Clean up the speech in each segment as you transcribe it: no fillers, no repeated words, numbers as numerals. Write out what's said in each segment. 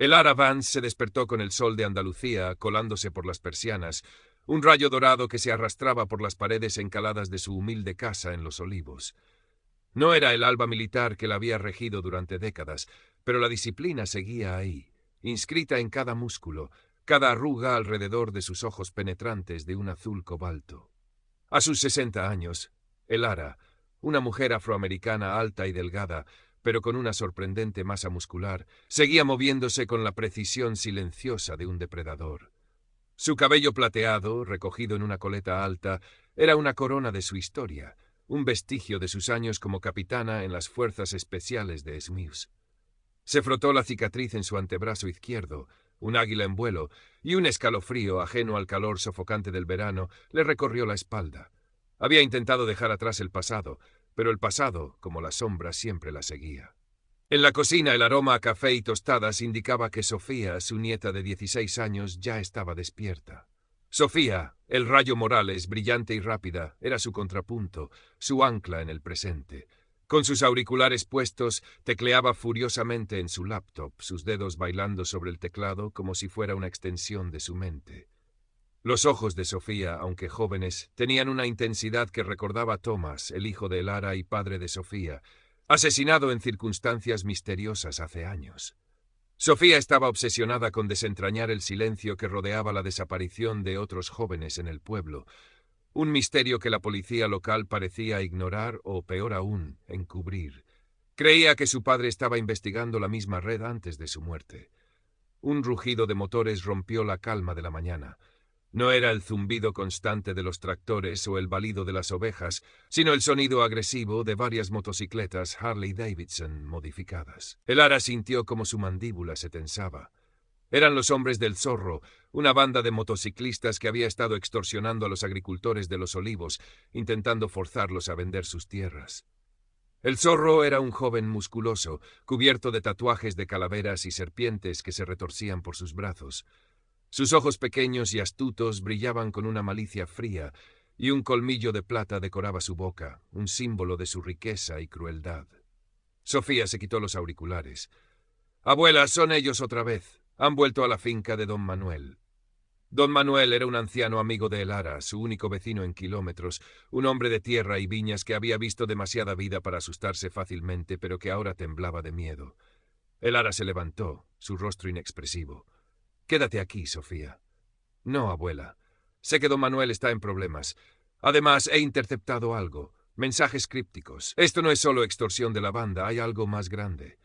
El Ara Vance se despertó con el sol de Andalucía colándose por las persianas, un rayo dorado que se arrastraba por las paredes encaladas de su humilde casa en Los Olivos. No era el alba militar que la había regido durante décadas, pero la disciplina seguía ahí, inscrita en cada músculo, cada arruga alrededor de sus ojos penetrantes de un azul cobalto. A sus 60 años, el Ara, una mujer afroamericana alta y delgada, pero con una sorprendente masa muscular, seguía moviéndose con la precisión silenciosa de un depredador. Su cabello plateado, recogido en una coleta alta, era una corona de su historia, un vestigio de sus años como capitana en las fuerzas especiales de Smiths. Se frotó la cicatriz en su antebrazo izquierdo, un águila en vuelo, y un escalofrío ajeno al calor sofocante del verano le recorrió la espalda. Había intentado dejar atrás el pasado, pero el pasado, como la sombra, siempre la seguía. En la cocina el aroma a café y tostadas indicaba que Sofía, su nieta de 16 años, ya estaba despierta. Sofía, el rayo Morales, brillante y rápida, era su contrapunto, su ancla en el presente. Con sus auriculares puestos, tecleaba furiosamente en su laptop, sus dedos bailando sobre el teclado como si fuera una extensión de su mente. Los ojos de Sofía, aunque jóvenes, tenían una intensidad que recordaba a Thomas, el hijo de Lara y padre de Sofía, asesinado en circunstancias misteriosas hace años. Sofía estaba obsesionada con desentrañar el silencio que rodeaba la desaparición de otros jóvenes en el pueblo, un misterio que la policía local parecía ignorar o, peor aún, encubrir. Creía que su padre estaba investigando la misma red antes de su muerte. Un rugido de motores rompió la calma de la mañana. No era el zumbido constante de los tractores o el balido de las ovejas, sino el sonido agresivo de varias motocicletas Harley-Davidson modificadas. El Ara sintió como su mandíbula se tensaba. Eran los hombres del Zorro, una banda de motociclistas que había estado extorsionando a los agricultores de Los Olivos, intentando forzarlos a vender sus tierras. El Zorro era un joven musculoso, cubierto de tatuajes de calaveras y serpientes que se retorcían por sus brazos. Sus ojos pequeños y astutos brillaban con una malicia fría, y un colmillo de plata decoraba su boca, un símbolo de su riqueza y crueldad. Sofía se quitó los auriculares. «Abuela, son ellos otra vez. Han vuelto a la finca de don Manuel». Don Manuel era un anciano amigo de El Ara, su único vecino en kilómetros, un hombre de tierra y viñas que había visto demasiada vida para asustarse fácilmente, pero que ahora temblaba de miedo. El Ara se levantó, su rostro inexpresivo. «Quédate aquí, Sofía». «No, abuela. Sé que don Manuel está en problemas. Además, he interceptado algo. Mensajes crípticos. Esto no es solo extorsión de la banda, hay algo más grande».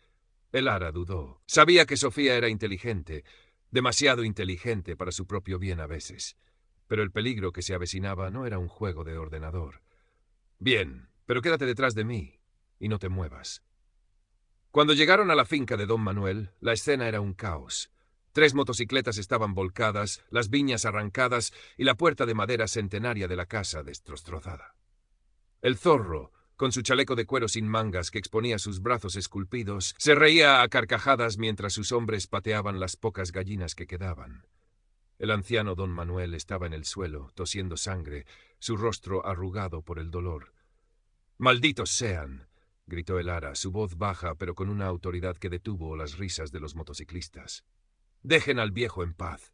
El Ara dudó. Sabía que Sofía era inteligente, demasiado inteligente para su propio bien a veces. Pero el peligro que se avecinaba no era un juego de ordenador. «Bien, pero quédate detrás de mí y no te muevas». Cuando llegaron a la finca de don Manuel, la escena era un caos. 3 motocicletas estaban volcadas, las viñas arrancadas y la puerta de madera centenaria de la casa destrozada. El Zorro, con su chaleco de cuero sin mangas que exponía sus brazos esculpidos, se reía a carcajadas mientras sus hombres pateaban las pocas gallinas que quedaban. El anciano don Manuel estaba en el suelo, tosiendo sangre, su rostro arrugado por el dolor. «¡Malditos sean!», gritó el Ara, su voz baja pero con una autoridad que detuvo las risas de los motociclistas. «Dejen al viejo en paz».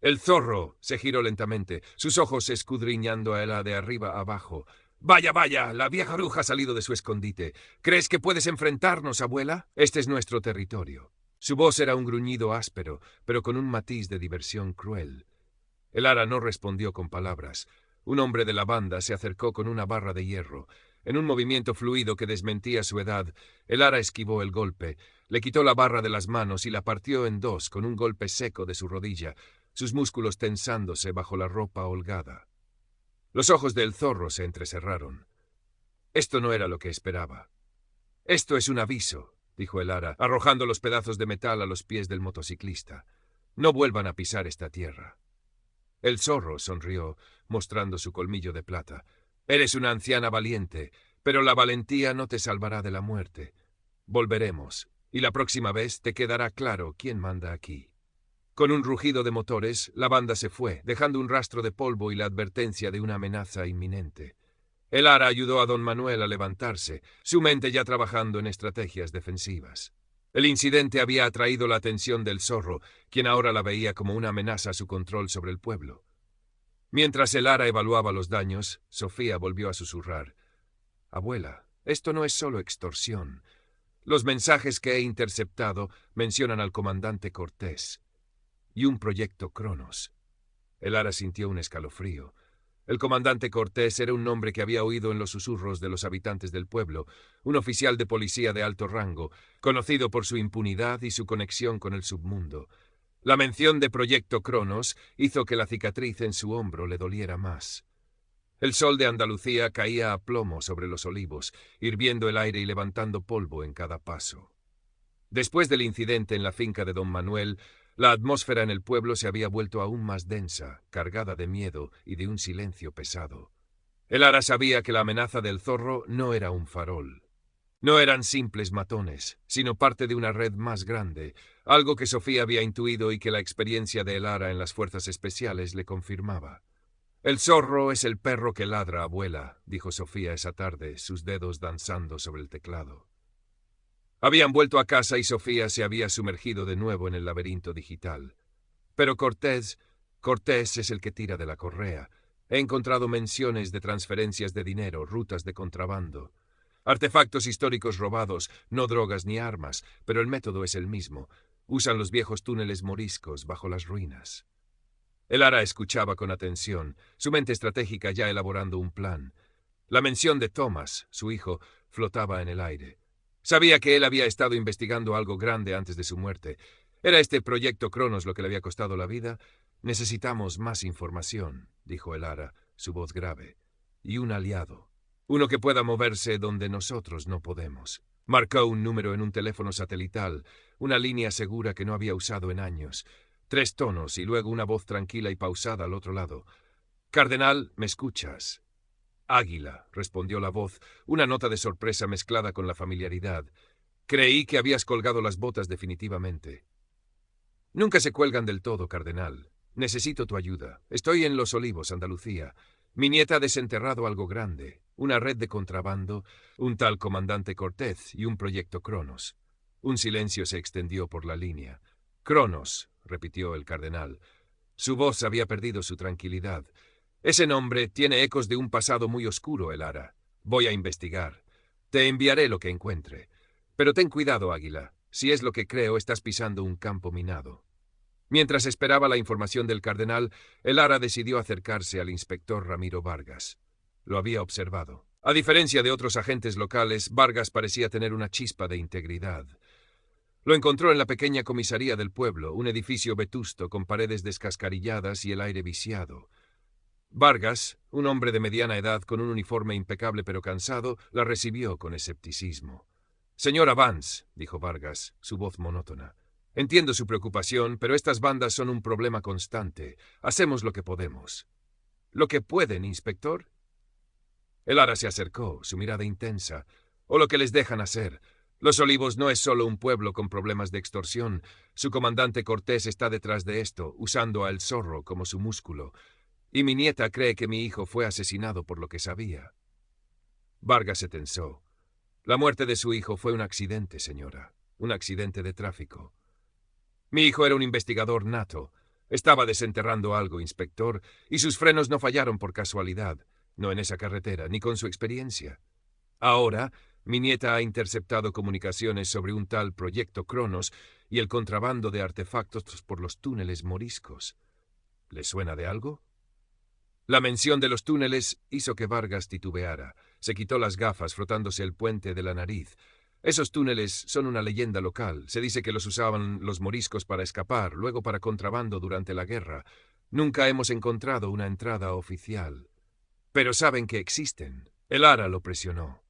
El Zorro se giró lentamente, sus ojos escudriñando a Ela de arriba abajo. «Vaya, vaya, la vieja bruja ha salido de su escondite. ¿Crees que puedes enfrentarnos, abuela? Este es nuestro territorio». Su voz era un gruñido áspero, pero con un matiz de diversión cruel. El Ara no respondió con palabras. Un hombre de la banda se acercó con una barra de hierro. En un movimiento fluido que desmentía su edad, el Ara esquivó el golpe, le quitó la barra de las manos y la partió en dos con un golpe seco de su rodilla, sus músculos tensándose bajo la ropa holgada. Los ojos del Zorro se entrecerraron. Esto no era lo que esperaba. «Esto es un aviso», dijo el Ara, arrojando los pedazos de metal a los pies del motociclista. «No vuelvan a pisar esta tierra». El Zorro sonrió, mostrando su colmillo de plata. «Eres una anciana valiente, pero la valentía no te salvará de la muerte. Volveremos, y la próxima vez te quedará claro quién manda aquí». Con un rugido de motores, la banda se fue, dejando un rastro de polvo y la advertencia de una amenaza inminente. El Ara ayudó a don Manuel a levantarse, su mente ya trabajando en estrategias defensivas. El incidente había atraído la atención del zorro, quien ahora la veía como una amenaza a su control sobre el pueblo. Mientras el Ara evaluaba los daños, Sofía volvió a susurrar. «Abuela, esto no es solo extorsión. Los mensajes que he interceptado mencionan al comandante Cortés y un proyecto Cronos». El Ara sintió un escalofrío. El comandante Cortés era un nombre que había oído en los susurros de los habitantes del pueblo, un oficial de policía de alto rango, conocido por su impunidad y su conexión con el submundo. La mención de Proyecto Cronos hizo que la cicatriz en su hombro le doliera más. El sol de Andalucía caía a plomo sobre los olivos, hirviendo el aire y levantando polvo en cada paso. Después del incidente en la finca de don Manuel, la atmósfera en el pueblo se había vuelto aún más densa, cargada de miedo y de un silencio pesado. El Ara sabía que la amenaza del zorro no era un farol. No eran simples matones, sino parte de una red más grande, algo que Sofía había intuido y que la experiencia de El Ara en las fuerzas especiales le confirmaba. «El zorro es el perro que ladra, abuela», dijo Sofía esa tarde, sus dedos danzando sobre el teclado. Habían vuelto a casa y Sofía se había sumergido de nuevo en el laberinto digital. Pero Cortés es el que tira de la correa. He encontrado menciones de transferencias de dinero, rutas de contrabando. Artefactos históricos robados, no drogas ni armas, pero el método es el mismo. Usan los viejos túneles moriscos bajo las ruinas. El Ara escuchaba con atención, su mente estratégica ya elaborando un plan. La mención de Thomas, su hijo, flotaba en el aire. Sabía que él había estado investigando algo grande antes de su muerte. ¿Era este proyecto Cronos lo que le había costado la vida? «Necesitamos más información», dijo el Ara, su voz grave. «Y un aliado. Uno que pueda moverse donde nosotros no podemos». Marcó un número en un teléfono satelital, una línea segura que no había usado en años. 3 tonos y luego una voz tranquila y pausada al otro lado. «Cardenal, ¿me escuchas?» «Águila», respondió la voz, una nota de sorpresa mezclada con la familiaridad. «Creí que habías colgado las botas definitivamente». «Nunca se cuelgan del todo, cardenal. Necesito tu ayuda. Estoy en Los Olivos, Andalucía. Mi nieta ha desenterrado algo grande, una red de contrabando, un tal comandante Cortés y un proyecto Cronos». Un silencio se extendió por la línea. «Cronos», repitió el cardenal. Su voz había perdido su tranquilidad. «Ese nombre tiene ecos de un pasado muy oscuro, El Ara. Voy a investigar. Te enviaré lo que encuentre. Pero ten cuidado, Águila. Si es lo que creo, estás pisando un campo minado». Mientras esperaba la información del cardenal, El Ara decidió acercarse al inspector Ramiro Vargas. Lo había observado. A diferencia de otros agentes locales, Vargas parecía tener una chispa de integridad. Lo encontró en la pequeña comisaría del pueblo, un edificio vetusto con paredes descascarilladas y el aire viciado. Vargas, un hombre de mediana edad con un uniforme impecable pero cansado, la recibió con escepticismo. «Señora Vance», dijo Vargas, su voz monótona, «entiendo su preocupación, pero estas bandas son un problema constante. Hacemos lo que podemos». «¿Lo que pueden, inspector?» El Ara se acercó, su mirada intensa. «O lo que les dejan hacer. Los Olivos no es solo un pueblo con problemas de extorsión. Su comandante Cortés está detrás de esto, usando a El Zorro como su músculo. Y mi nieta cree que mi hijo fue asesinado por lo que sabía». Vargas se tensó. «La muerte de su hijo fue un accidente, señora. Un accidente de tráfico. Mi hijo era un investigador nato. Estaba desenterrando algo, inspector, y sus frenos no fallaron por casualidad. No en esa carretera, ni con su experiencia. Ahora, mi nieta ha interceptado comunicaciones sobre un tal proyecto Cronos y el contrabando de artefactos por los túneles moriscos. ¿Le suena de algo?» La mención de los túneles hizo que Vargas titubeara. Se quitó las gafas frotándose el puente de la nariz. «Esos túneles son una leyenda local. Se dice que los usaban los moriscos para escapar, luego para contrabando durante la guerra. Nunca hemos encontrado una entrada oficial. Pero saben que existen». El Ara lo presionó.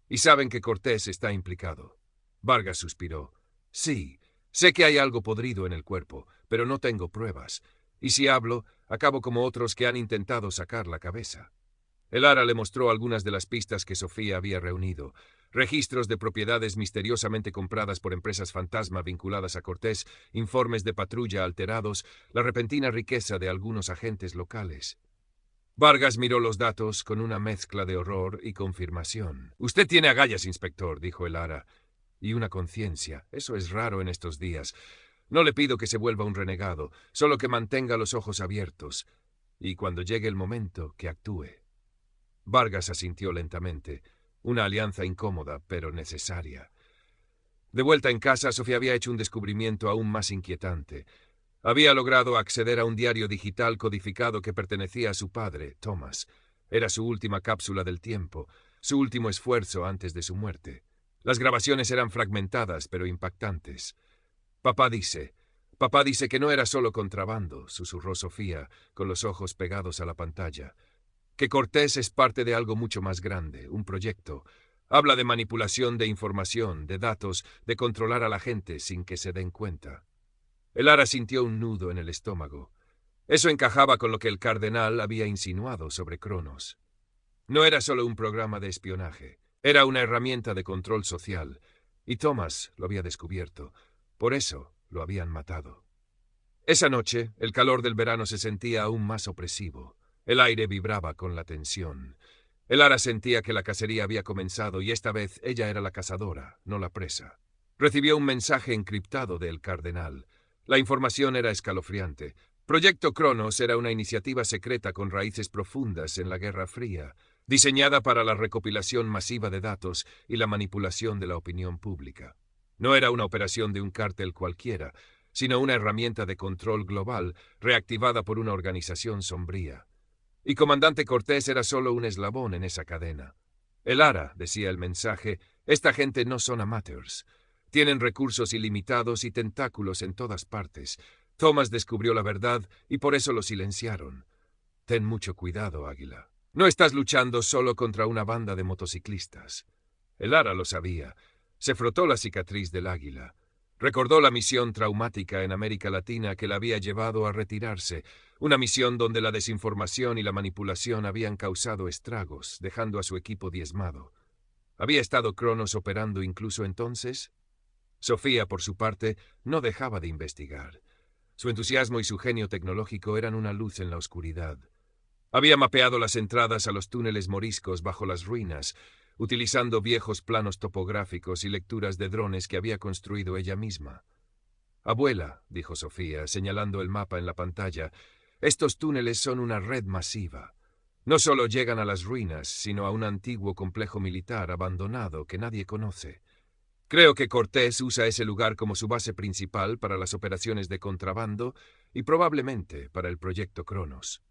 «Y saben que Cortés está implicado». Vargas suspiró. «Sí, sé que hay algo podrido en el cuerpo, pero no tengo pruebas. Y si hablo, acabo como otros que han intentado sacar la cabeza». El Ara le mostró algunas de las pistas que Sofía había reunido. Registros de propiedades misteriosamente compradas por empresas fantasma vinculadas a Cortés, informes de patrulla alterados, la repentina riqueza de algunos agentes locales. Vargas miró los datos con una mezcla de horror y confirmación. «Usted tiene agallas, inspector», dijo el Ara. y una conciencia. Eso es raro en estos días. No le pido que se vuelva un renegado, solo que mantenga los ojos abiertos, y cuando llegue el momento, que actúe. Vargas asintió lentamente. Una alianza incómoda, pero necesaria. De vuelta en casa, Sofía había hecho un descubrimiento aún más inquietante. Había logrado acceder a un diario digital codificado que pertenecía a su padre, Thomas. Era su última cápsula del tiempo, su último esfuerzo antes de su muerte. Las grabaciones eran fragmentadas, pero impactantes. Papá dice que no era solo contrabando, susurró Sofía, con los ojos pegados a la pantalla. Que Cortés es parte de algo mucho más grande, un proyecto. Habla de manipulación de información, de datos, de controlar a la gente sin que se den cuenta. Elara sintió un nudo en el estómago. Eso encajaba con lo que el cardenal había insinuado sobre Cronos. No era solo un programa de espionaje, era una herramienta de control social, y Thomas lo había descubierto. Por eso lo habían matado. Esa noche, el calor del verano se sentía aún más opresivo. El aire vibraba con la tensión. Elara sentía que la cacería había comenzado y esta vez ella era la cazadora, no la presa. Recibió un mensaje encriptado del cardenal. La información era escalofriante. Proyecto Cronos era una iniciativa secreta con raíces profundas en la Guerra Fría, diseñada para la recopilación masiva de datos y la manipulación de la opinión pública. No era una operación de un cártel cualquiera, sino una herramienta de control global reactivada por una organización sombría. Y Comandante Cortés era solo un eslabón en esa cadena. Elara, decía el mensaje, esta gente no son amateurs. Tienen recursos ilimitados y tentáculos en todas partes. Thomas descubrió la verdad y por eso lo silenciaron. Ten mucho cuidado, Águila. No estás luchando solo contra una banda de motociclistas. Elara lo sabía. Se frotó la cicatriz del águila. Recordó la misión traumática en América Latina que la había llevado a retirarse, una misión donde la desinformación y la manipulación habían causado estragos, dejando a su equipo diezmado. ¿Había estado Cronos operando incluso entonces? Sofía, por su parte, no dejaba de investigar. Su entusiasmo y su genio tecnológico eran una luz en la oscuridad. Había mapeado las entradas a los túneles moriscos bajo las ruinas, utilizando viejos planos topográficos y lecturas de drones que había construido ella misma. Abuela, dijo Sofía, señalando el mapa en la pantalla, estos túneles son una red masiva. No solo llegan a las ruinas, sino a un antiguo complejo militar abandonado que nadie conoce. Creo que Cortés usa ese lugar como su base principal para las operaciones de contrabando y probablemente para el proyecto Cronos.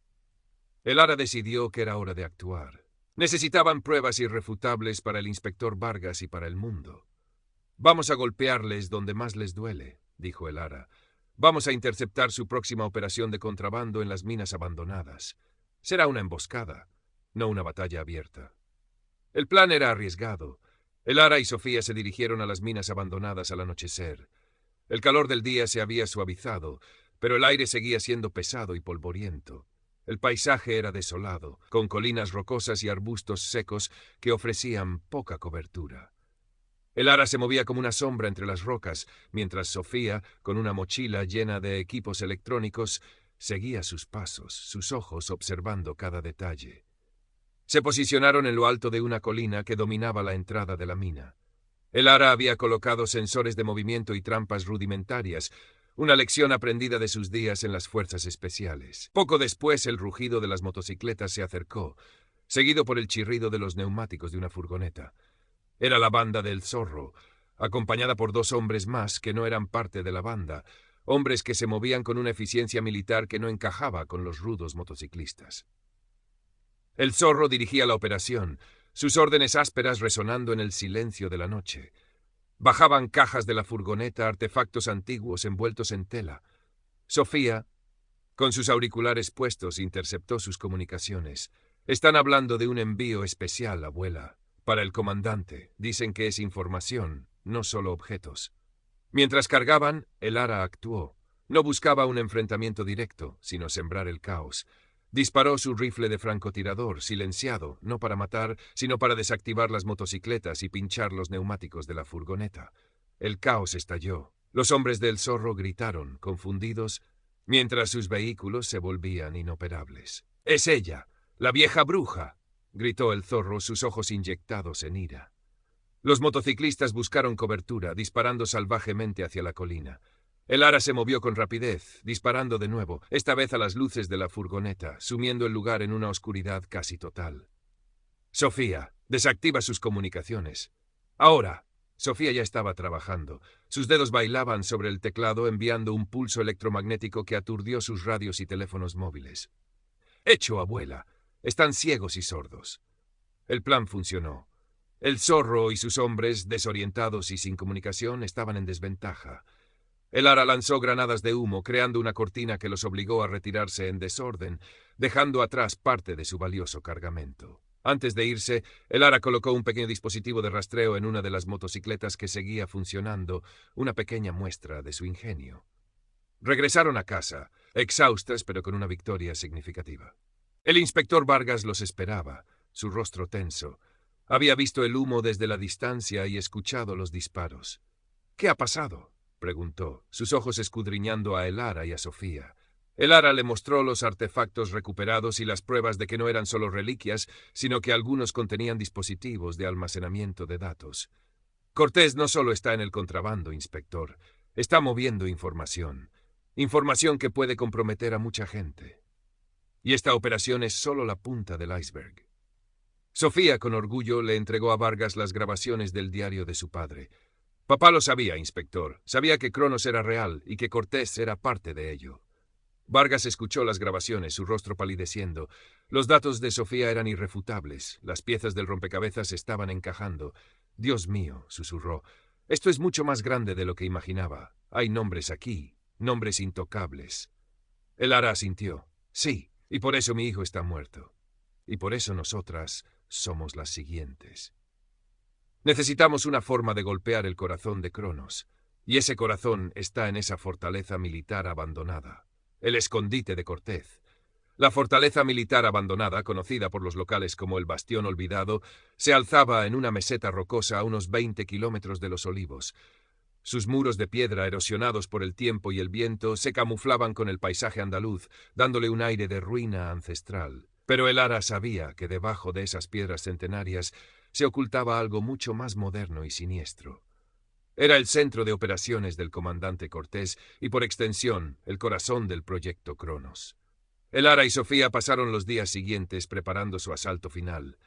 Elara decidió que era hora de actuar. Necesitaban pruebas irrefutables para el inspector Vargas y para el mundo. Vamos a golpearles donde más les duele, dijo Elara. Vamos a interceptar su próxima operación de contrabando en las minas abandonadas. Será una emboscada, no una batalla abierta. El plan era arriesgado. Elara y Sofía se dirigieron a las minas abandonadas al anochecer. El calor del día se había suavizado, pero el aire seguía siendo pesado y polvoriento. El paisaje era desolado, con colinas rocosas y arbustos secos que ofrecían poca cobertura. Elara se movía como una sombra entre las rocas, mientras Sofía, con una mochila llena de equipos electrónicos, seguía sus pasos, sus ojos observando cada detalle. Se posicionaron en lo alto de una colina que dominaba la entrada de la mina. Elara había colocado sensores de movimiento y trampas rudimentarias, una lección aprendida de sus días en las fuerzas especiales. Poco después, el rugido de las motocicletas se acercó, seguido por el chirrido de los neumáticos de una furgoneta. Era la banda del Zorro, acompañada por dos hombres más que no eran parte de la banda, hombres que se movían con una eficiencia militar que no encajaba con los rudos motociclistas. El Zorro dirigía la operación, sus órdenes ásperas resonando en el silencio de la noche. Bajaban cajas de la furgoneta, artefactos antiguos envueltos en tela. Sofía, con sus auriculares puestos, interceptó sus comunicaciones. Están hablando de un envío especial, abuela. Para el comandante. Dicen que es información, no solo objetos. Mientras cargaban, Elara actuó. No buscaba un enfrentamiento directo, sino sembrar el caos. Disparó su rifle de francotirador, silenciado, no para matar, sino para desactivar las motocicletas y pinchar los neumáticos de la furgoneta. El caos estalló. Los hombres del Zorro gritaron, confundidos, mientras sus vehículos se volvían inoperables. ¡Es ella! ¡La vieja bruja!, gritó el Zorro, sus ojos inyectados en ira. Los motociclistas buscaron cobertura, disparando salvajemente hacia la colina. El Ara se movió con rapidez, disparando de nuevo, esta vez a las luces de la furgoneta, sumiendo el lugar en una oscuridad casi total. Sofía, desactiva sus comunicaciones. Ahora. Sofía ya estaba trabajando. Sus dedos bailaban sobre el teclado enviando un pulso electromagnético que aturdió sus radios y teléfonos móviles. Hecho, abuela. Están ciegos y sordos. El plan funcionó. El zorro y sus hombres, desorientados y sin comunicación, estaban en desventaja. El Ara lanzó granadas de humo, creando una cortina que los obligó a retirarse en desorden, dejando atrás parte de su valioso cargamento. Antes de irse, el Ara colocó un pequeño dispositivo de rastreo en una de las motocicletas que seguía funcionando, una pequeña muestra de su ingenio. Regresaron a casa, exhaustas pero con una victoria significativa. El inspector Vargas los esperaba, su rostro tenso. Había visto el humo desde la distancia y escuchado los disparos. «¿Qué ha pasado?», preguntó, sus ojos escudriñando a el Ara y a Sofía. El Ara le mostró los artefactos recuperados y las pruebas de que no eran solo reliquias, sino que algunos contenían dispositivos de almacenamiento de datos. «Cortés no solo está en el contrabando, inspector. Está moviendo información. Información que puede comprometer a mucha gente. Y esta operación es solo la punta del iceberg». Sofía, con orgullo, le entregó a Vargas las grabaciones del diario de su padre. «Papá lo sabía, inspector. Sabía que Cronos era real y que Cortés era parte de ello». Vargas escuchó las grabaciones, su rostro palideciendo. Los datos de Sofía eran irrefutables. Las piezas del rompecabezas estaban encajando. «Dios mío», susurró, «esto es mucho más grande de lo que imaginaba. Hay nombres aquí, nombres intocables». El Ara asintió. «Sí, y por eso mi hijo está muerto. Y por eso nosotras somos las siguientes. Necesitamos una forma de golpear el corazón de Cronos. Y ese corazón está en esa fortaleza militar abandonada. El escondite de Cortés. La fortaleza militar abandonada, conocida por los locales como el Bastión Olvidado, se alzaba en una meseta rocosa a unos 20 kilómetros de Los Olivos. Sus muros de piedra, erosionados por el tiempo y el viento, se camuflaban con el paisaje andaluz, dándole un aire de ruina ancestral. Pero el Ara sabía que debajo de esas piedras centenarias se ocultaba algo mucho más moderno y siniestro. Era el centro de operaciones del comandante Cortés y, por extensión, el corazón del proyecto Cronos. El Ara y Sofía pasaron los días siguientes preparando su asalto final.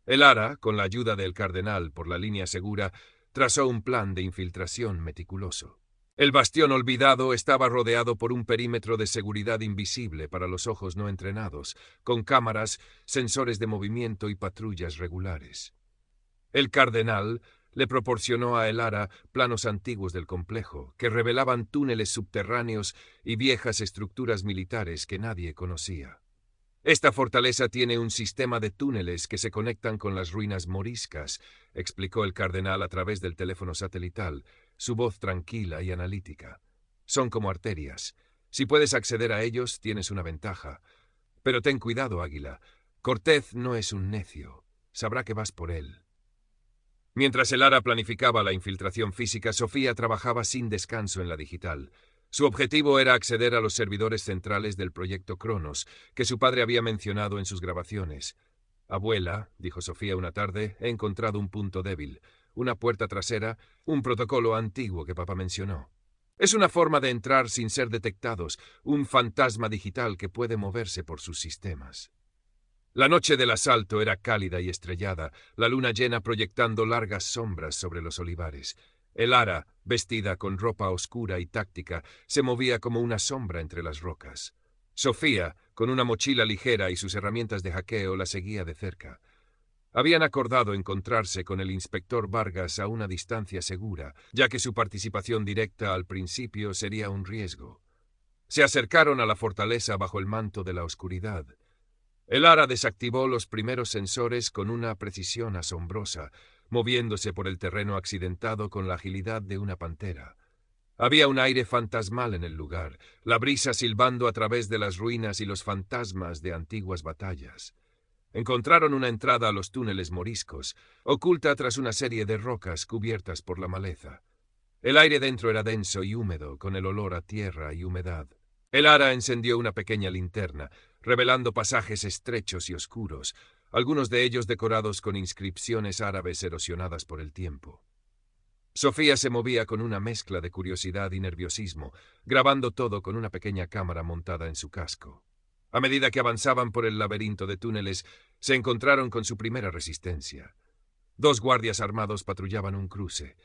El Ara, con la ayuda del cardenal por la línea segura, trazó un plan de infiltración meticuloso. El Bastión Olvidado estaba rodeado por un perímetro de seguridad invisible para los ojos no entrenados, con cámaras, sensores de movimiento y patrullas regulares. El cardenal le proporcionó a el Ara planos antiguos del complejo, que revelaban túneles subterráneos y viejas estructuras militares que nadie conocía. «Esta fortaleza tiene un sistema de túneles que se conectan con las ruinas moriscas», explicó el cardenal a través del teléfono satelital, su voz tranquila y analítica. «Son como arterias. Si puedes acceder a ellos, tienes una ventaja. Pero ten cuidado, Águila. Cortés no es un necio. Sabrá que vas por él». Mientras el Ara planificaba la infiltración física, Sofía trabajaba sin descanso en la digital. Su objetivo era acceder a los servidores centrales del proyecto Cronos, que su padre había mencionado en sus grabaciones. «Abuela», dijo Sofía una tarde, «he encontrado un punto débil, una puerta trasera, un protocolo antiguo que papá mencionó. Es una forma de entrar sin ser detectados, un fantasma digital que puede moverse por sus sistemas». La noche del asalto era cálida y estrellada, la luna llena proyectando largas sombras sobre los olivares. El Ara, vestida con ropa oscura y táctica, se movía como una sombra entre las rocas. Sofía, con una mochila ligera y sus herramientas de hackeo, la seguía de cerca. Habían acordado encontrarse con el inspector Vargas a una distancia segura, ya que su participación directa al principio sería un riesgo. Se acercaron a la fortaleza bajo el manto de la oscuridad. El Ara desactivó los primeros sensores con una precisión asombrosa, moviéndose por el terreno accidentado con la agilidad de una pantera. Había un aire fantasmal en el lugar, la brisa silbando a través de las ruinas y los fantasmas de antiguas batallas. Encontraron una entrada a los túneles moriscos, oculta tras una serie de rocas cubiertas por la maleza. El aire dentro era denso y húmedo, con el olor a tierra y humedad. El Ara encendió una pequeña linterna, revelando pasajes estrechos y oscuros. algunos de ellos decorados con inscripciones árabes erosionadas por el tiempo. Sofía se movía con una mezcla de curiosidad y nerviosismo, grabando todo con una pequeña cámara montada en su casco. A medida que avanzaban por el laberinto de túneles, se encontraron con su primera resistencia. 2 guardias armados patrullaban un cruce.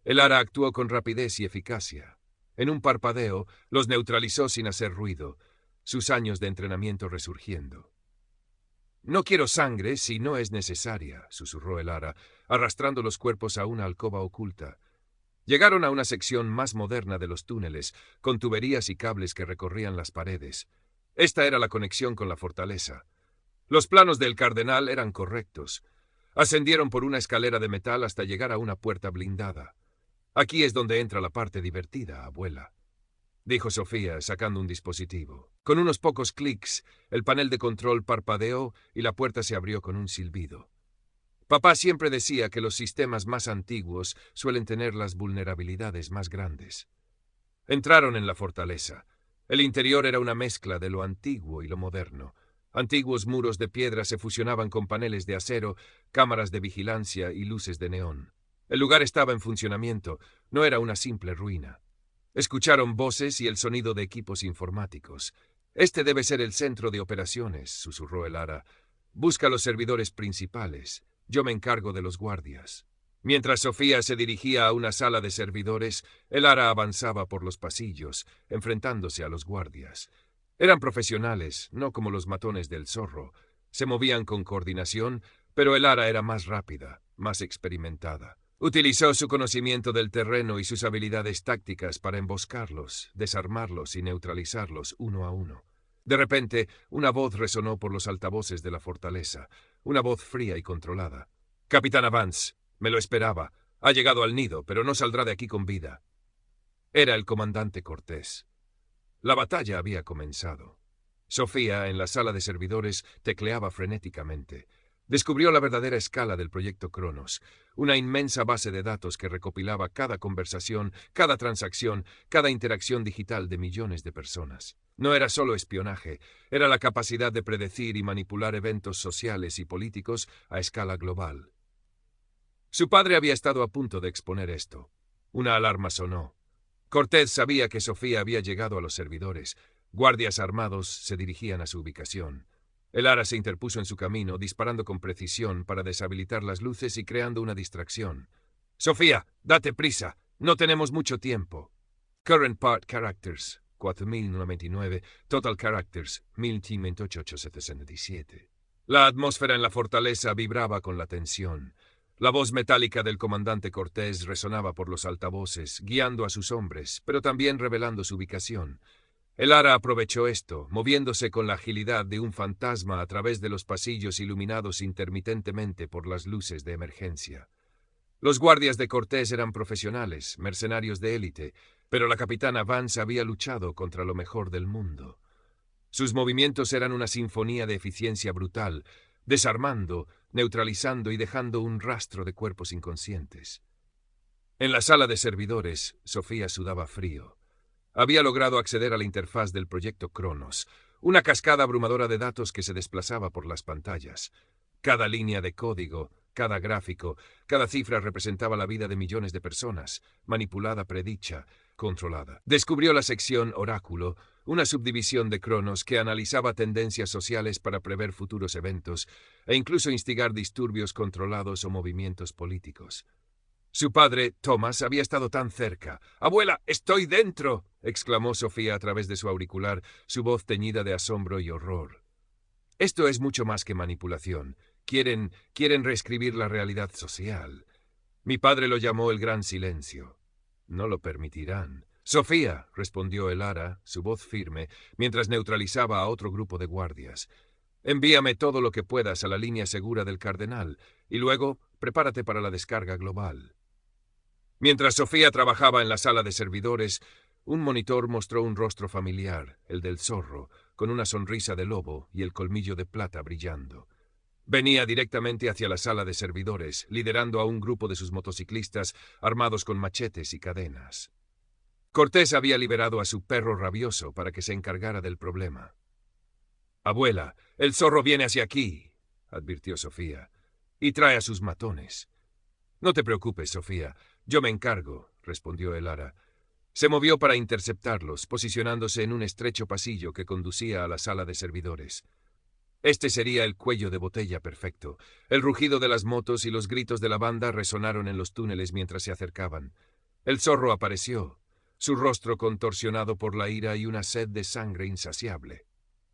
El Ara actuó con rapidez y eficacia. En un parpadeo, los neutralizó sin hacer ruido, sus años de entrenamiento resurgiendo. «No quiero sangre si no es necesaria», susurró el Ara, arrastrando los cuerpos a una alcoba oculta. Llegaron a una sección más moderna de los túneles, con tuberías y cables que recorrían las paredes. Esta era la conexión con la fortaleza. Los planos del cardenal eran correctos. Ascendieron por una escalera de metal hasta llegar a una puerta blindada. «Aquí es donde entra la parte divertida, abuela», dijo Sofía, sacando un dispositivo. Con unos pocos clics, el panel de control parpadeó y la puerta se abrió con un silbido. Papá siempre decía que los sistemas más antiguos suelen tener las vulnerabilidades más grandes. Entraron en la fortaleza. El interior era una mezcla de lo antiguo y lo moderno. Antiguos muros de piedra se fusionaban con paneles de acero, cámaras de vigilancia y luces de neón. El lugar estaba en funcionamiento, no era una simple ruina. Escucharon voces y el sonido de equipos informáticos. «Este debe ser el centro de operaciones», susurró el Ara. «Busca los servidores principales. Yo me encargo de los guardias». Mientras Sofía se dirigía a una sala de servidores, el Ara avanzaba por los pasillos, enfrentándose a los guardias. Eran profesionales, no como los matones del zorro. Se movían con coordinación, pero el Ara era más rápida, más experimentada. Utilizó su conocimiento del terreno y sus habilidades tácticas para emboscarlos, desarmarlos y neutralizarlos uno a uno. De repente, una voz resonó por los altavoces de la fortaleza, una voz fría y controlada. «Capitán Vance, me lo esperaba. Ha llegado al nido, pero no saldrá de aquí con vida». Era el comandante Cortés. La batalla había comenzado. Sofía, en la sala de servidores, tecleaba frenéticamente. Descubrió la verdadera escala del proyecto Cronos, una inmensa base de datos que recopilaba cada conversación, cada transacción, cada interacción digital de millones de personas. No era solo espionaje, era la capacidad de predecir y manipular eventos sociales y políticos a escala global. Su padre había estado a punto de exponer esto. Una alarma sonó. Cortés sabía que Sofía había llegado a los servidores. Guardias armados se dirigían a su ubicación. El Ara se interpuso en su camino, disparando con precisión para deshabilitar las luces y creando una distracción. «Sofía, date prisa. No tenemos mucho tiempo». Current part characters, 4099. Total characters, 1587. La atmósfera en la fortaleza vibraba con la tensión. La voz metálica del comandante Cortés resonaba por los altavoces, guiando a sus hombres, pero también revelando su ubicación. El Ara aprovechó esto, moviéndose con la agilidad de un fantasma a través de los pasillos iluminados intermitentemente por las luces de emergencia. Los guardias de Cortés eran profesionales, mercenarios de élite, pero la capitana Vance había luchado contra lo mejor del mundo. Sus movimientos eran una sinfonía de eficiencia brutal, desarmando, neutralizando y dejando un rastro de cuerpos inconscientes. En la sala de servidores, Sofía sudaba frío. Había logrado acceder a la interfaz del proyecto Cronos, una cascada abrumadora de datos que se desplazaba por las pantallas. Cada línea de código, cada gráfico, cada cifra representaba la vida de millones de personas, manipulada, predicha, controlada. Descubrió la sección Oráculo, una subdivisión de Cronos que analizaba tendencias sociales para prever futuros eventos e incluso instigar disturbios controlados o movimientos políticos. Su padre, Thomas, había estado tan cerca. «¡Abuela, estoy dentro!», exclamó Sofía a través de su auricular, su voz teñida de asombro y horror. «Esto es mucho más que manipulación. Quieren reescribir la realidad social. Mi padre lo llamó el Gran Silencio. No lo permitirán». «Sofía», respondió el Ara, su voz firme, mientras neutralizaba a otro grupo de guardias. «Envíame todo lo que puedas a la línea segura del Cardenal, y luego prepárate para la descarga global». Mientras Sofía trabajaba en la sala de servidores, un monitor mostró un rostro familiar, el del zorro, con una sonrisa de lobo y el colmillo de plata brillando. Venía directamente hacia la sala de servidores, liderando a un grupo de sus motociclistas armados con machetes y cadenas. Cortés había liberado a su perro rabioso para que se encargara del problema. «Abuela, el zorro viene hacia aquí». advirtió Sofía, y trae a sus matones. No te preocupes, Sofía, yo me encargo, respondió Elara. Se movió para interceptarlos, posicionándose en un estrecho pasillo que conducía a la sala de servidores. Este sería el cuello de botella perfecto. El rugido de las motos y los gritos de la banda resonaron en los túneles mientras se acercaban. El zorro apareció, su rostro contorsionado por la ira y una sed de sangre insaciable.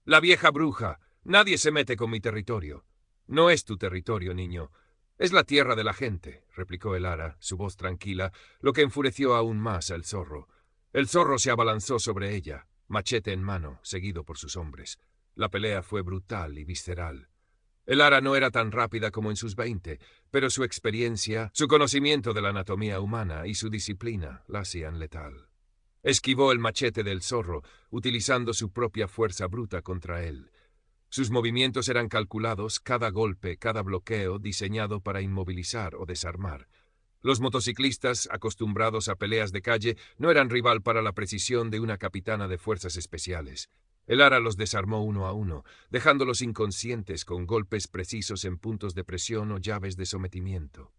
«La vieja bruja. Nadie se mete con mi territorio». «No es tu territorio, niño. Es la tierra de la gente», replicó Elara, su voz tranquila, lo que enfureció aún más al zorro. El zorro se abalanzó sobre ella, machete en mano, seguido por sus hombres. La pelea fue brutal y visceral. Elara no era tan rápida como en sus 20, pero su experiencia, su conocimiento de la anatomía humana y su disciplina la hacían letal. Esquivó el machete del zorro, utilizando su propia fuerza bruta contra él. Sus movimientos eran calculados, cada golpe, cada bloqueo diseñado para inmovilizar o desarmar. Los motociclistas, acostumbrados a peleas de calle, no eran rival para la precisión de una capitana de fuerzas especiales. Elara los desarmó uno a uno, dejándolos inconscientes con golpes precisos en puntos de presión o llaves de sometimiento.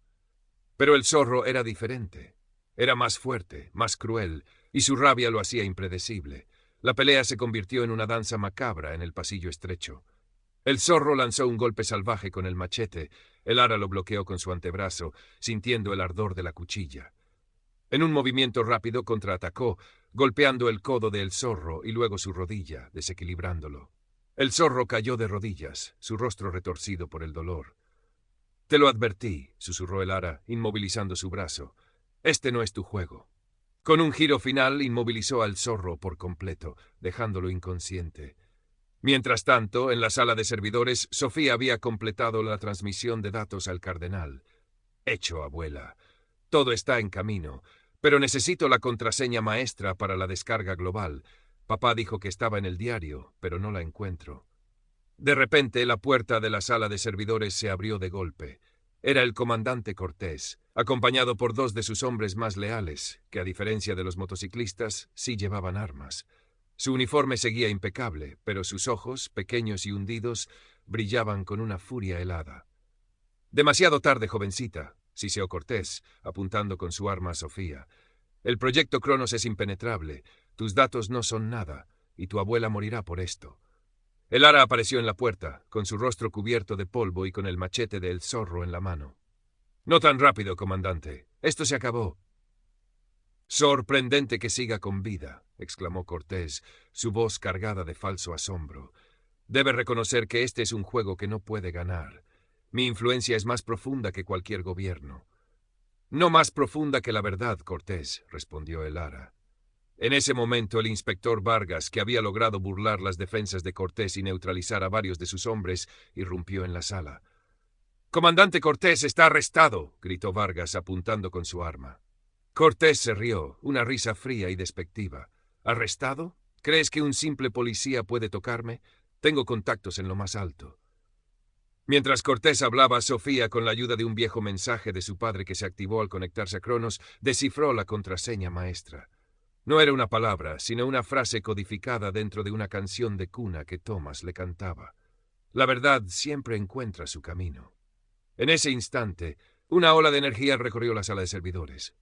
Pero el zorro era diferente. Era más fuerte, más cruel, y su rabia lo hacía impredecible. La pelea se convirtió en una danza macabra en el pasillo estrecho. El zorro lanzó un golpe salvaje con el machete. Elara lo bloqueó con su antebrazo, sintiendo el ardor de la cuchilla. En un movimiento rápido contraatacó, golpeando el codo del zorro y luego su rodilla, desequilibrándolo. El zorro cayó de rodillas, su rostro retorcido por el dolor. «Te lo advertí», susurró Elara, inmovilizando su brazo. «Este no es tu juego». Con un giro final inmovilizó al zorro por completo, dejándolo inconsciente. Mientras tanto, en la sala de servidores, Sofía había completado la transmisión de datos al cardenal. «Hecho, abuela. Todo está en camino, pero necesito la contraseña maestra para la descarga global. Papá dijo que estaba en el diario, pero no la encuentro». De repente, la puerta de la sala de servidores se abrió de golpe. Era el comandante Cortés, acompañado por 2 de sus hombres más leales, que a diferencia de los motociclistas, sí llevaban armas. Su uniforme seguía impecable, pero sus ojos, pequeños y hundidos, brillaban con una furia helada. «Demasiado tarde, jovencita», siseó Cortés, apuntando con su arma a Sofía. «El proyecto Cronos es impenetrable, tus datos no son nada, y tu abuela morirá por esto». Elara apareció en la puerta, con su rostro cubierto de polvo y con el machete del zorro en la mano. «No tan rápido, comandante. Esto se acabó». «Sorprendente que siga con vida», exclamó Cortés, su voz cargada de falso asombro. «Debe reconocer que este es un juego que no puede ganar. Mi influencia es más profunda que cualquier gobierno». «No más profunda que la verdad, Cortés», respondió Elara. En ese momento, el inspector Vargas, que había logrado burlar las defensas de Cortés y neutralizar a varios de sus hombres, irrumpió en la sala. «Comandante Cortés está arrestado», gritó Vargas, apuntando con su arma. Cortés se rió, una risa fría y despectiva. «¿Arrestado? ¿Crees que un simple policía puede tocarme? Tengo contactos en lo más alto». Mientras Cortés hablaba, Sofía, con la ayuda de un viejo mensaje de su padre que se activó al conectarse a Cronos, descifró la contraseña maestra. No era una palabra, sino una frase codificada dentro de una canción de cuna que Thomas le cantaba. La verdad siempre encuentra su camino. En ese instante, una ola de energía recorrió la sala de servidores.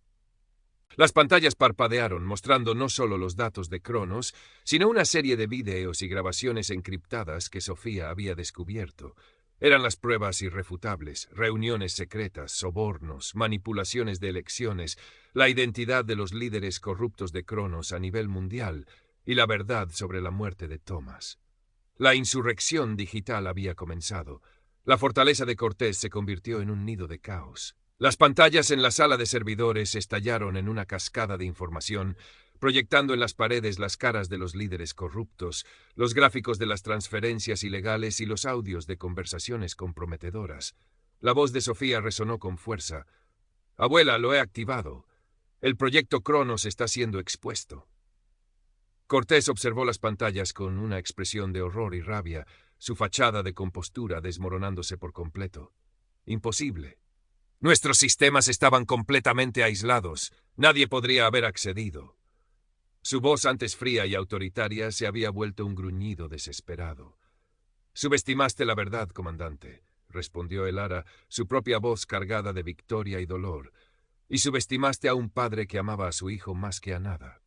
Las pantallas parpadearon, mostrando no solo los datos de Cronos, sino una serie de vídeos y grabaciones encriptadas que Sofía había descubierto. Eran las pruebas irrefutables, reuniones secretas, sobornos, manipulaciones de elecciones, la identidad de los líderes corruptos de Cronos a nivel mundial y la verdad sobre la muerte de Thomas. La insurrección digital había comenzado. La fortaleza de Cortés se convirtió en un nido de caos. Las pantallas en la sala de servidores estallaron en una cascada de información, proyectando en las paredes las caras de los líderes corruptos, los gráficos de las transferencias ilegales y los audios de conversaciones comprometedoras. La voz de Sofía resonó con fuerza. «Abuela, lo he activado. El proyecto Cronos está siendo expuesto». Cortés observó las pantallas con una expresión de horror y rabia, su fachada de compostura desmoronándose por completo. Imposible. Nuestros sistemas estaban completamente aislados. Nadie podría haber accedido. Su voz, antes fría y autoritaria, se había vuelto un gruñido desesperado. «Subestimaste la verdad, comandante», respondió Elara, su propia voz cargada de victoria y dolor, y subestimaste a un padre que amaba a su hijo más que a nada.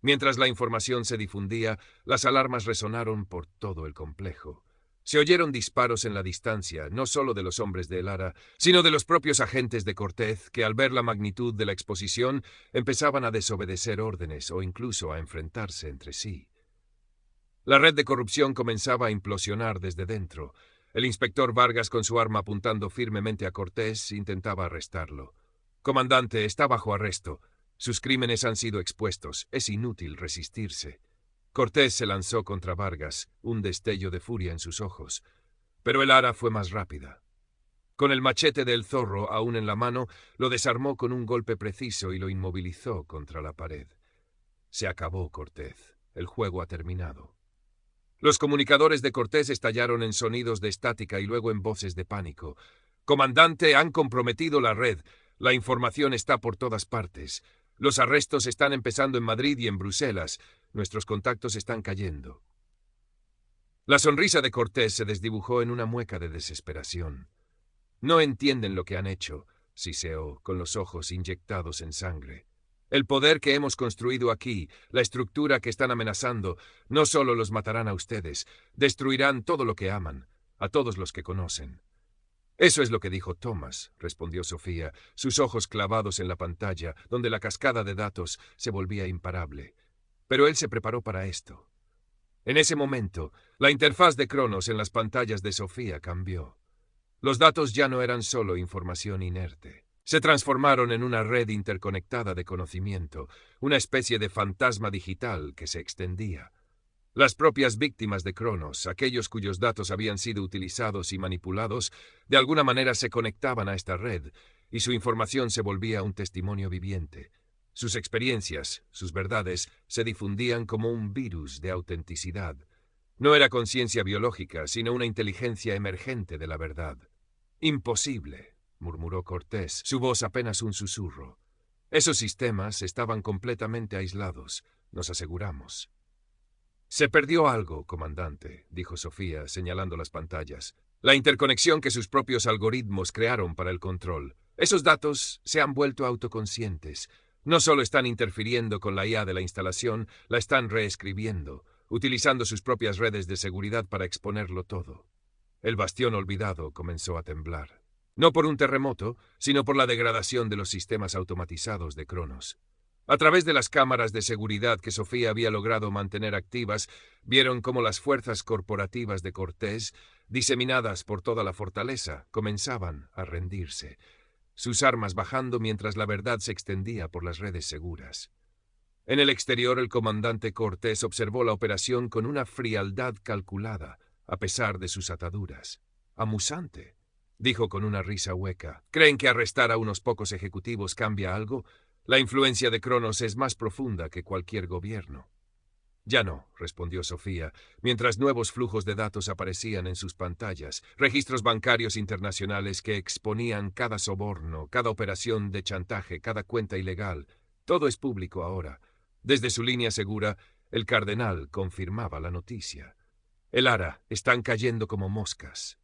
Mientras la información se difundía, las alarmas resonaron por todo el complejo. Se oyeron disparos en la distancia, no solo de los hombres de Elara, sino de los propios agentes de Cortez, que al ver la magnitud de la exposición empezaban a desobedecer órdenes o incluso a enfrentarse entre sí. La red de corrupción comenzaba a implosionar desde dentro. El inspector Vargas, con su arma apuntando firmemente a Cortés, intentaba arrestarlo. «Comandante, está bajo arresto. Sus crímenes han sido expuestos. Es inútil resistirse». Cortés se lanzó contra Vargas, un destello de furia en sus ojos. Pero Elara fue más rápida. Con el machete del zorro aún en la mano, lo desarmó con un golpe preciso y lo inmovilizó contra la pared. Se acabó Cortés. El juego ha terminado. Los comunicadores de Cortés estallaron en sonidos de estática y luego en voces de pánico. «Comandante, han comprometido la red. La información está por todas partes. Los arrestos están empezando en Madrid y en Bruselas. Nuestros contactos están cayendo». La sonrisa de Cortés se desdibujó en una mueca de desesperación. «No entienden lo que han hecho», siseó, con los ojos inyectados en sangre. «El poder que hemos construido aquí, la estructura que están amenazando, no solo los matarán a ustedes, destruirán todo lo que aman, a todos los que conocen». «Eso es lo que dijo Thomas», respondió Sofía, sus ojos clavados en la pantalla, donde la cascada de datos se volvía imparable. Pero él se preparó para esto. En ese momento, la interfaz de Cronos en las pantallas de Sofía cambió. Los datos ya no eran solo información inerte. Se transformaron en una red interconectada de conocimiento, una especie de fantasma digital que se extendía. Las propias víctimas de Cronos, aquellos cuyos datos habían sido utilizados y manipulados, de alguna manera se conectaban a esta red, y su información se volvía un testimonio viviente. Sus experiencias, sus verdades, se difundían como un virus de autenticidad. No era conciencia biológica, sino una inteligencia emergente de la verdad. «Imposible», murmuró Cortés, su voz apenas un susurro. «Esos sistemas estaban completamente aislados, nos aseguramos». «Se perdió algo, comandante», dijo Sofía, señalando las pantallas. «La interconexión que sus propios algoritmos crearon para el control. Esos datos se han vuelto autoconscientes. No solo están interfiriendo con la IA de la instalación, la están reescribiendo, utilizando sus propias redes de seguridad para exponerlo todo». El bastión olvidado comenzó a temblar. No por un terremoto, sino por la degradación de los sistemas automatizados de Cronos. A través de las cámaras de seguridad que Sofía había logrado mantener activas, vieron cómo las fuerzas corporativas de Cortés, diseminadas por toda la fortaleza, comenzaban a rendirse, sus armas bajando mientras la verdad se extendía por las redes seguras. En el exterior, el comandante Cortés observó la operación con una frialdad calculada, a pesar de sus ataduras. «Amusante», dijo con una risa hueca. «¿Creen que arrestar a unos pocos ejecutivos cambia algo? La influencia de Cronos es más profunda que cualquier gobierno». «Ya no», respondió Sofía, mientras nuevos flujos de datos aparecían en sus pantallas, registros bancarios internacionales que exponían cada soborno, cada operación de chantaje, cada cuenta ilegal. Todo es público ahora. Desde su línea segura, el cardenal confirmaba la noticia. «Elara, están cayendo como moscas.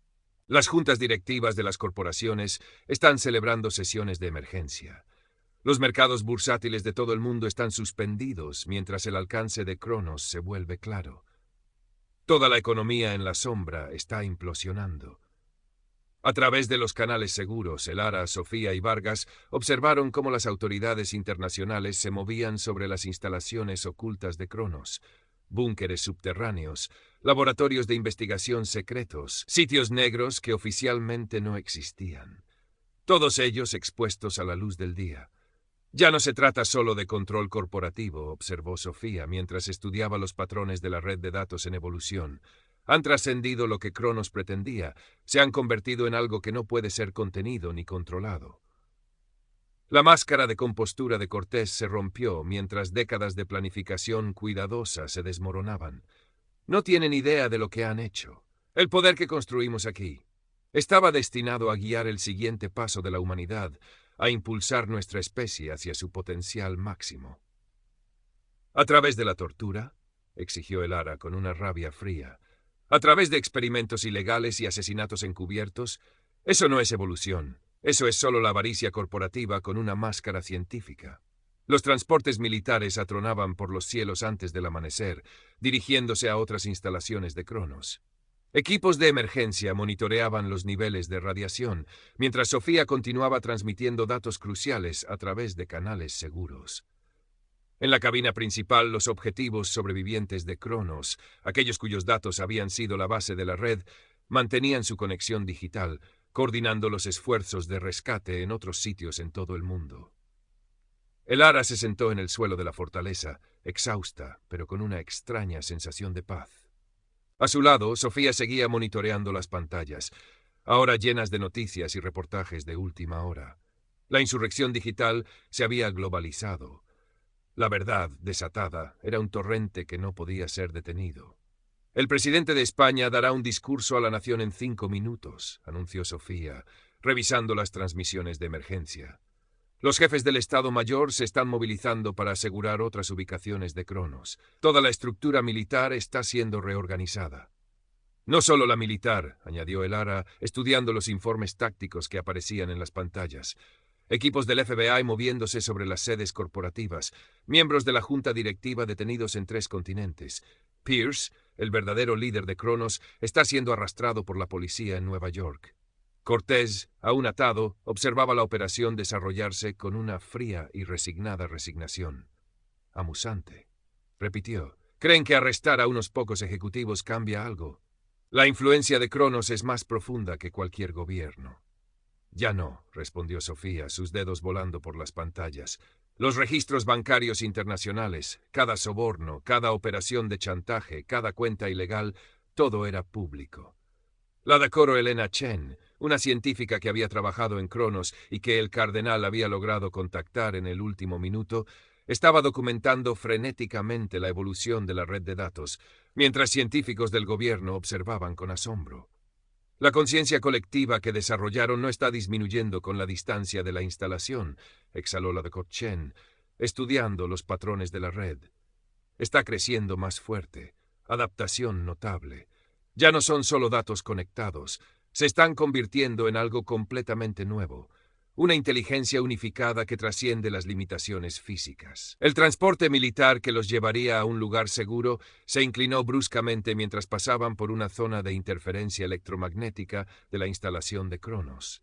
Las juntas directivas de las corporaciones están celebrando sesiones de emergencia. Los mercados bursátiles de todo el mundo están suspendidos mientras el alcance de Cronos se vuelve claro. Toda la economía en la sombra está implosionando». A través de los canales seguros, Elara, Sofía y Vargas observaron cómo las autoridades internacionales se movían sobre las instalaciones ocultas de Cronos. Búnkeres subterráneos, laboratorios de investigación secretos, sitios negros que oficialmente no existían. Todos ellos expuestos a la luz del día. «Ya no se trata solo de control corporativo», observó Sofía mientras estudiaba los patrones de la red de datos en evolución. «Han trascendido lo que Cronos pretendía, se han convertido en algo que no puede ser contenido ni controlado». La máscara de compostura de Cortés se rompió mientras décadas de planificación cuidadosa se desmoronaban. «No tienen idea de lo que han hecho. El poder que construimos aquí estaba destinado a guiar el siguiente paso de la humanidad, a impulsar nuestra especie hacia su potencial máximo». «¿A través de la tortura?», exigió Elara con una rabia fría. a través de experimentos ilegales y asesinatos encubiertos. Eso no es evolución. Eso es solo la avaricia corporativa con una máscara científica. Los transportes militares atronaban por los cielos antes del amanecer, dirigiéndose a otras instalaciones de Cronos. Equipos de emergencia monitoreaban los niveles de radiación, mientras Sofía continuaba transmitiendo datos cruciales a través de canales seguros. En la cabina principal, los objetivos sobrevivientes de Cronos, aquellos cuyos datos habían sido la base de la red, mantenían su conexión digital, coordinando los esfuerzos de rescate en otros sitios en todo el mundo. Elara se sentó en el suelo de la fortaleza, exhausta, pero con una extraña sensación de paz. A su lado, Sofía seguía monitoreando las pantallas, ahora llenas de noticias y reportajes de última hora. La insurrección digital se había globalizado. La verdad, desatada, era un torrente que no podía ser detenido. El presidente de España dará un discurso a la nación en 5 minutos, anunció Sofía, revisando las transmisiones de emergencia. Los jefes del Estado Mayor se están movilizando para asegurar otras ubicaciones de Cronos. Toda la estructura militar está siendo reorganizada. No solo la militar, añadió Elara, estudiando los informes tácticos que aparecían en las pantallas. Equipos del FBI moviéndose sobre las sedes corporativas, miembros de la junta directiva detenidos en 3 continentes. Pierce, el verdadero líder de Cronos, está siendo arrastrado por la policía en Nueva York. Cortés, aún atado, observaba la operación desarrollarse con una fría y resignada resignación. Amusante, repitió. ¿Creen que arrestar a unos pocos ejecutivos cambia algo? La influencia de Cronos es más profunda que cualquier gobierno. Ya no, respondió Sofía, sus dedos volando por las pantallas. Los registros bancarios internacionales, cada soborno, cada operación de chantaje, cada cuenta ilegal, todo era público. La decoro Elena Chen, una científica que había trabajado en Cronos y que el cardenal había logrado contactar en el último minuto, estaba documentando frenéticamente la evolución de la red de datos, mientras científicos del gobierno observaban con asombro. La conciencia colectiva que desarrollaron no está disminuyendo con la distancia de la instalación, exhaló la decoro Chen, estudiando los patrones de la red. Está creciendo más fuerte, adaptación notable. Ya no son solo datos conectados, se están convirtiendo en algo completamente nuevo, una inteligencia unificada que trasciende las limitaciones físicas. El transporte militar que los llevaría a un lugar seguro se inclinó bruscamente mientras pasaban por una zona de interferencia electromagnética de la instalación de Cronos.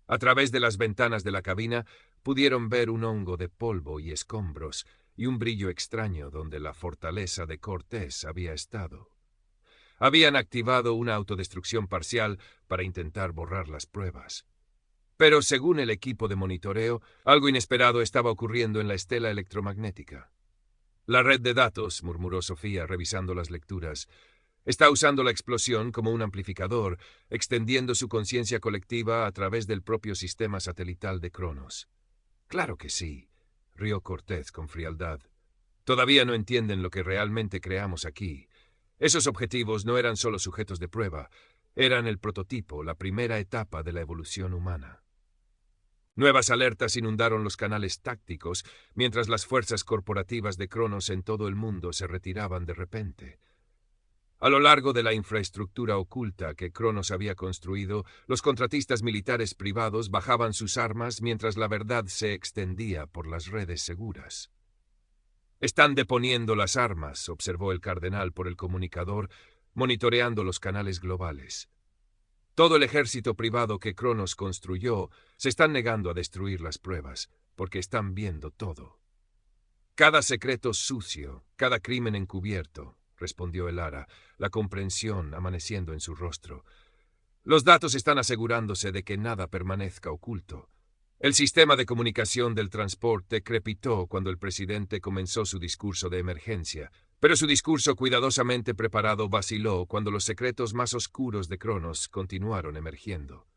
A través de las ventanas de la cabina pudieron ver un hongo de polvo y escombros y un brillo extraño donde la fortaleza de Cortés había estado. Habían activado una autodestrucción parcial para intentar borrar las pruebas. Pero según el equipo de monitoreo, algo inesperado estaba ocurriendo en la estela electromagnética. La red de datos, murmuró Sofía, revisando las lecturas, está usando la explosión como un amplificador, extendiendo su conciencia colectiva a través del propio sistema satelital de Cronos. Claro que sí, rió Cortés con frialdad. Todavía no entienden lo que realmente creamos aquí. Esos objetivos no eran solo sujetos de prueba, eran el prototipo, la primera etapa de la evolución humana. Nuevas alertas inundaron los canales tácticos, mientras las fuerzas corporativas de Cronos en todo el mundo se retiraban de repente. A lo largo de la infraestructura oculta que Cronos había construido, los contratistas militares privados bajaban sus armas mientras la verdad se extendía por las redes seguras. Están deponiendo las armas, observó el cardenal por el comunicador, monitoreando los canales globales. Todo el ejército privado que Cronos construyó se están negando a destruir las pruebas, porque están viendo todo. Cada secreto sucio, cada crimen encubierto, respondió Elara, la comprensión amaneciendo en su rostro. Los datos están asegurándose de que nada permanezca oculto. El sistema de comunicación del transporte crepitó cuando el presidente comenzó su discurso de emergencia, pero su discurso cuidadosamente preparado vaciló cuando los secretos más oscuros de Cronos continuaron emergiendo.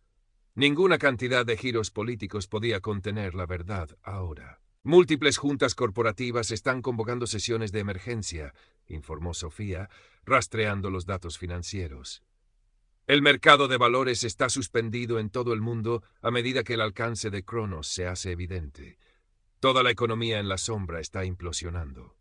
Ninguna cantidad de giros políticos podía contener la verdad ahora. Múltiples juntas corporativas están convocando sesiones de emergencia, informó Sofía, rastreando los datos financieros. El mercado de valores está suspendido en todo el mundo a medida que el alcance de Cronos se hace evidente. Toda la economía en la sombra está implosionando.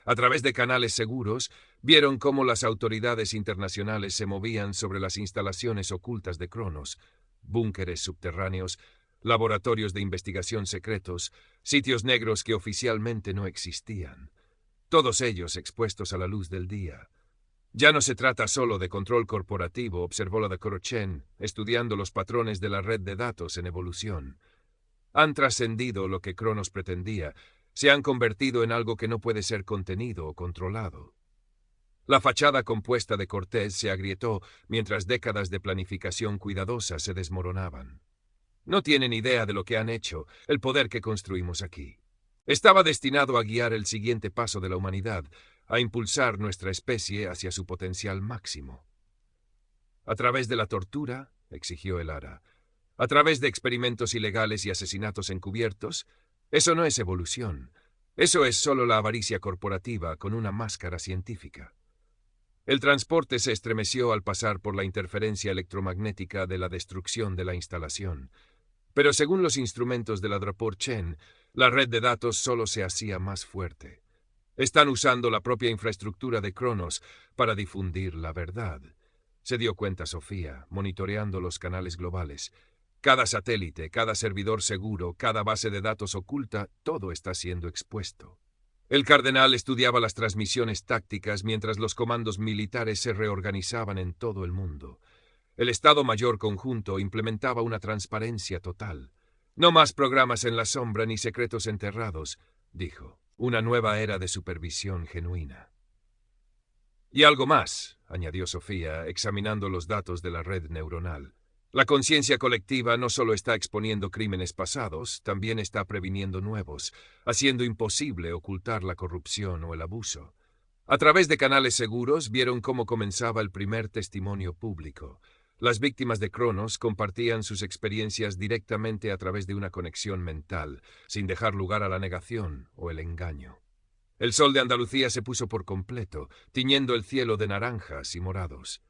A través de canales seguros, vieron cómo las autoridades internacionales se movían sobre las instalaciones ocultas de Cronos, búnkeres subterráneos, laboratorios de investigación secretos, sitios negros que oficialmente no existían, todos ellos expuestos a la luz del día. Ya no se trata solo de control corporativo, observó la Dr. Chen, estudiando los patrones de la red de datos en evolución. Han trascendido lo que Cronos pretendía, se han convertido en algo que no puede ser contenido o controlado. La fachada compuesta de Cortés se agrietó mientras décadas de planificación cuidadosa se desmoronaban. No tienen idea de lo que han hecho, el poder que construimos aquí. Estaba destinado a guiar el siguiente paso de la humanidad, a impulsar nuestra especie hacia su potencial máximo. A través de la tortura, exigió el Ara, a través de experimentos ilegales y asesinatos encubiertos, eso no es evolución. Eso es solo la avaricia corporativa con una máscara científica. El transporte se estremeció al pasar por la interferencia electromagnética de la destrucción de la instalación. Pero según los instrumentos de la Dr. Chen, la red de datos solo se hacía más fuerte. Están usando la propia infraestructura de Cronos para difundir la verdad. Se dio cuenta Sofía, monitoreando los canales globales. Cada satélite, cada servidor seguro, cada base de datos oculta, todo está siendo expuesto. El cardenal estudiaba las transmisiones tácticas mientras los comandos militares se reorganizaban en todo el mundo. El Estado Mayor Conjunto implementaba una transparencia total. No más programas en la sombra ni secretos enterrados, dijo. Una nueva era de supervisión genuina. Y algo más, añadió Sofía, examinando los datos de la red neuronal. La conciencia colectiva no solo está exponiendo crímenes pasados, también está previniendo nuevos, haciendo imposible ocultar la corrupción o el abuso. A través de canales seguros vieron cómo comenzaba el primer testimonio público. Las víctimas de Cronos compartían sus experiencias directamente a través de una conexión mental, sin dejar lugar a la negación o el engaño. El sol de Andalucía se puso por completo, tiñendo el cielo de naranjas y morados.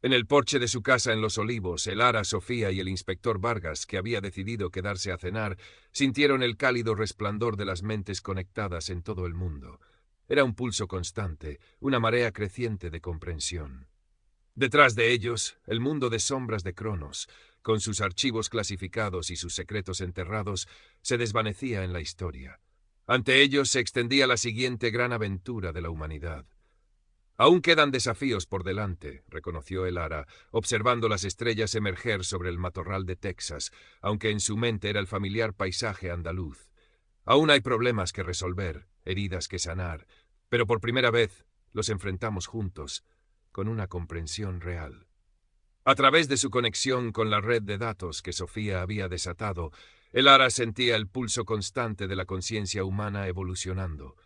En el porche de su casa en Los Olivos, el Ara, Sofía y el inspector Vargas, que había decidido quedarse a cenar, sintieron el cálido resplandor de las mentes conectadas en todo el mundo. Era un pulso constante, una marea creciente de comprensión. Detrás de ellos, el mundo de sombras de Cronos, con sus archivos clasificados y sus secretos enterrados, se desvanecía en la historia. Ante ellos se extendía la siguiente gran aventura de la humanidad. Aún quedan desafíos por delante, reconoció el Ara, observando las estrellas emerger sobre el matorral de Texas, aunque en su mente era el familiar paisaje andaluz. Aún hay problemas que resolver, heridas que sanar, pero por primera vez los enfrentamos juntos, con una comprensión real. A través de su conexión con la red de datos que Sofía había desatado, el Ara sentía el pulso constante de la conciencia humana evolucionando.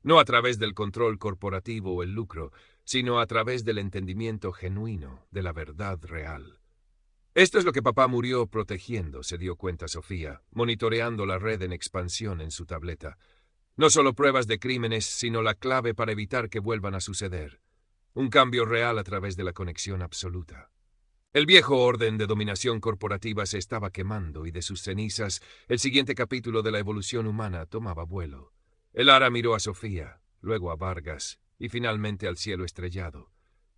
No a través del control corporativo o el lucro, sino a través del entendimiento genuino de la verdad real. Esto es lo que papá murió protegiendo, se dio cuenta Sofía, monitoreando la red en expansión en su tableta. No solo pruebas de crímenes, sino la clave para evitar que vuelvan a suceder. Un cambio real a través de la conexión absoluta. El viejo orden de dominación corporativa se estaba quemando y de sus cenizas el siguiente capítulo de la evolución humana tomaba vuelo. El Ara miró a Sofía, luego a Vargas y finalmente al cielo estrellado.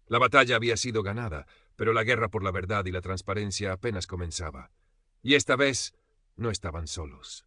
La batalla había sido ganada, pero la guerra por la verdad y la transparencia apenas comenzaba. Y esta vez no estaban solos.